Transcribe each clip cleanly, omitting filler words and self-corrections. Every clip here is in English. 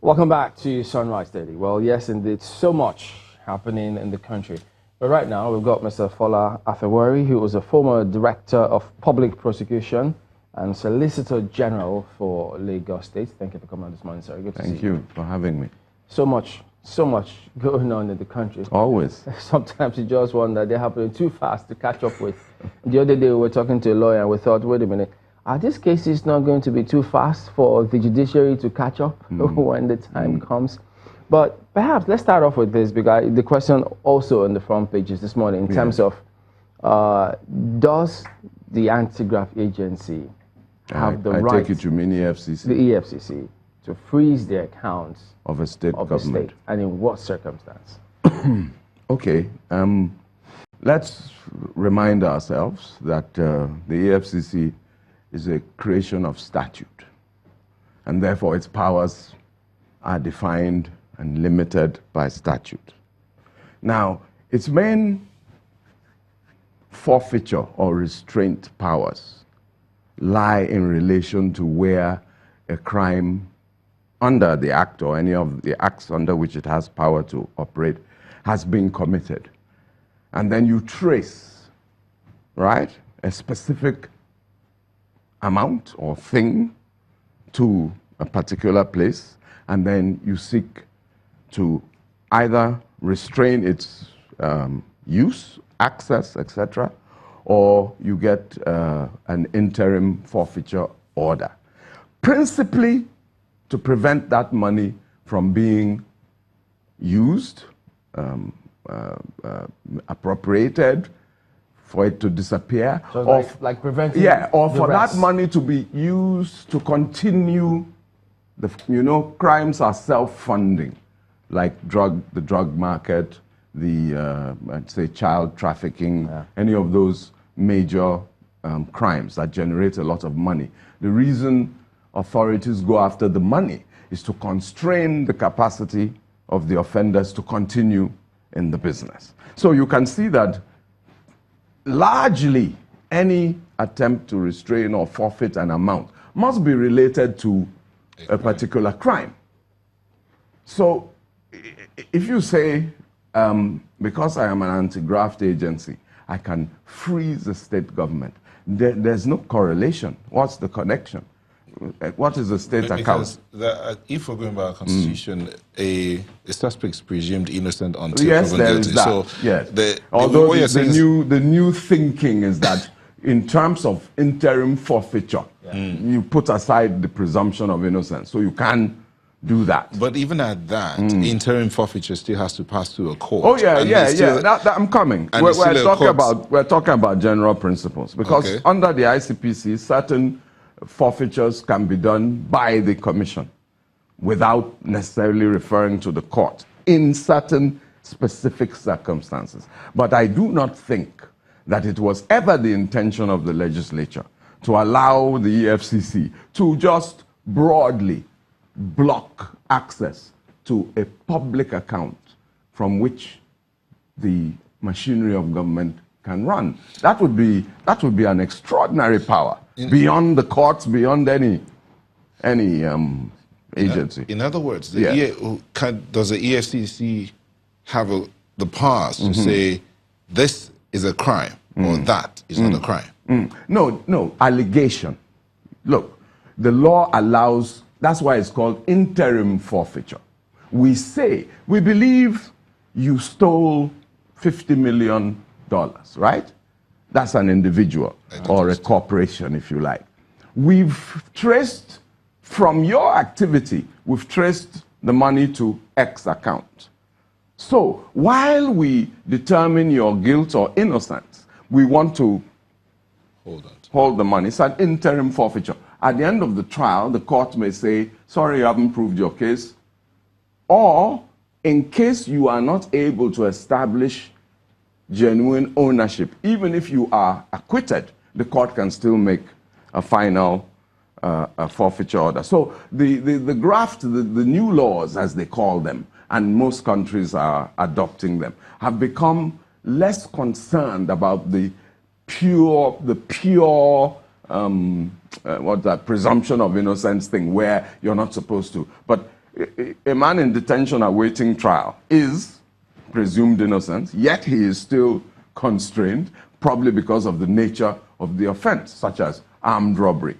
Welcome back to Sunrise Daily. Well, yes, indeed, so much happening in the country. But right now, we've got Mr. Fola Arthur-Worrey, who was a former Director of Public Prosecution and Solicitor General for Lagos State. Thank you for coming on this morning, sir. Good to see you. Thank you for having me. So much going on in the country. Always. Sometimes you just wonder they're happening too fast to catch up with. The other day, we were talking to a lawyer and we thought, wait a minute, are these cases not going to be too fast for the judiciary to catch up when the time comes? But perhaps let's start off with this, because the question also on the front pages this morning in terms of does the anti-graft agency have the right, I take it you mean EFCC? the EFCC, to freeze the accounts of a state of government. the state, and in what circumstance? Okay, let's remind ourselves that the EFCC is a creation of statute, and therefore its powers are defined and limited by statute. Now, its main forfeiture or restraint powers lie in relation to where a crime under the Act or any of the acts under which it has power to operate has been committed. And then you trace, right, a specific amount or thing to a particular place, and then you seek to either restrain its use, access, etc., or you get an interim forfeiture order, principally to prevent that money from being used, appropriated, for it to disappear, So or like preventing or the for rest. that money to be used to continue the, crimes are self-funding, like the drug market, the I'd say child trafficking, any of those major crimes that generate a lot of money. The reason authorities go after the money is to constrain the capacity of the offenders to continue in the business. So you can see that largely any attempt to restrain or forfeit an amount must be related to a particular crime. So if you say, because I am an anti-graft agency, I can freeze the state government, there's no correlation. What's the connection? What is the state account? Because if we're going by our constitution, a suspect is presumed innocent until Yes, proven there guilty. is that. So Yes. Although the new thinking is that in terms of interim forfeiture, you put aside the presumption of innocence, so you can do that. But even at that, interim forfeiture still has to pass through a court. Oh yeah, And yeah, it's still- yeah. I'm coming. and We're it's still a talking about general principles, because Okay. under the ICPC, certain forfeitures can be done by the commission without necessarily referring to the court in certain specific circumstances. But I do not think that it was ever the intention of the legislature to allow the EFCC to just broadly block access to a public account from which the machinery of government can run. That would be an extraordinary power beyond the courts, beyond any agency. In other words, does the EFCC have the powers to say this is a crime or that is not a crime? No, allegation. Look, the law allows, that's why it's called interim forfeiture. We say, we believe you stole $50 million, right? That's an individual or a corporation, if you like. We've traced from your activity, we've traced the money to X account. So while we determine your guilt or innocence, we want to hold the money. It's an interim forfeiture. At the end of the trial, the court may say, sorry, you haven't proved your case. Or, in case you are not able to establish genuine ownership, even if you are acquitted, the court can still make a final forfeiture order. So the graft, the new laws, as they call them, and most countries are adopting them, have become less concerned about the pure presumption of innocence thing where you're not supposed to. But a man in detention awaiting trial is presumed innocent, yet he is still constrained, probably because of the nature of the offense, such as armed robbery.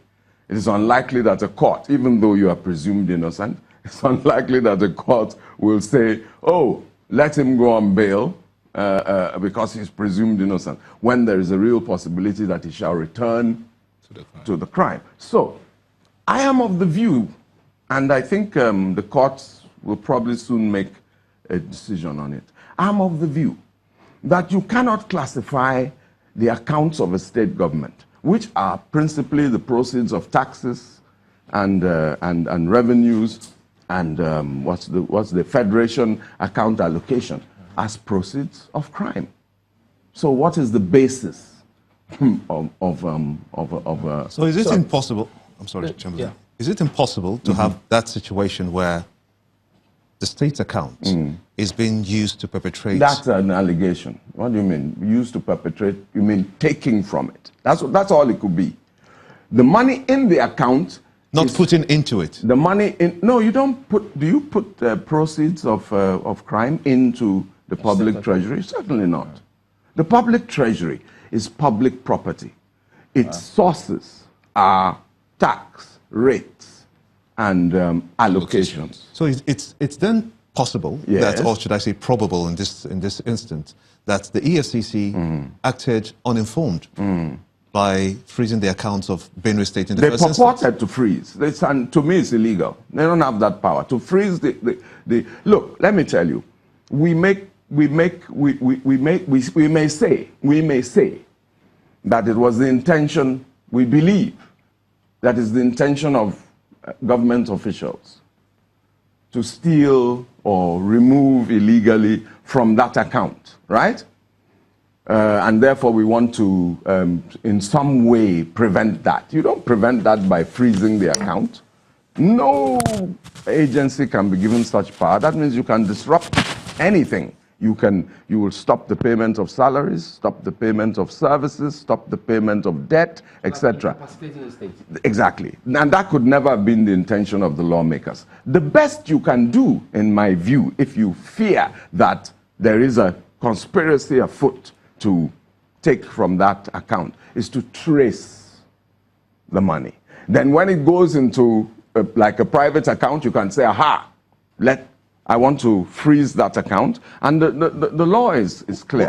It is unlikely that a court, even though you are presumed innocent, it's unlikely that a court will say, oh, let him go on bail because he's presumed innocent, when there is a real possibility that he shall return to the crime. So, I am of the view, and I think the courts will probably soon make a decision on it. I'm of the view that you cannot classify the accounts of a state government, which are principally the proceeds of taxes and revenues and what's the federation account allocation, as proceeds of crime. So what is the basis of So is it impossible? I'm sorry, Chamberlain. Yeah. Is it impossible to have that situation where the state's account is being used to perpetrate? That's an allegation. What do you mean? Used to perpetrate? You mean taking from it? That's all it could be. The money in the account. Not putting into it. The money in. No, you don't put. Do you put proceeds of crime into the public treasury? Certainly not. The public treasury is public property. Its sources are tax rates and allocations. So it's then possible that, or should I say probable in this instance, that the EFCC acted uninformed by freezing the accounts of Benue State in the first instance. They purported to freeze. And to me, it's illegal. They don't have that power to freeze the. Look, let me tell you, we may say that it was the intention. We believe that is the intention of government officials to steal or remove illegally from that account, right? And therefore we want to, in some way, prevent that. You don't prevent that by freezing the account. No agency can be given such power. That means you can disrupt anything. You will stop the payment of salaries, stop the payment of services, stop the payment of debt, etc. Exactly. And that could never have been the intention of the lawmakers. The best you can do, in my view, if you fear that there is a conspiracy afoot to take from that account, is to trace the money. Then when it goes into like a private account, you can say, aha, I want to freeze that account. And the law is clear.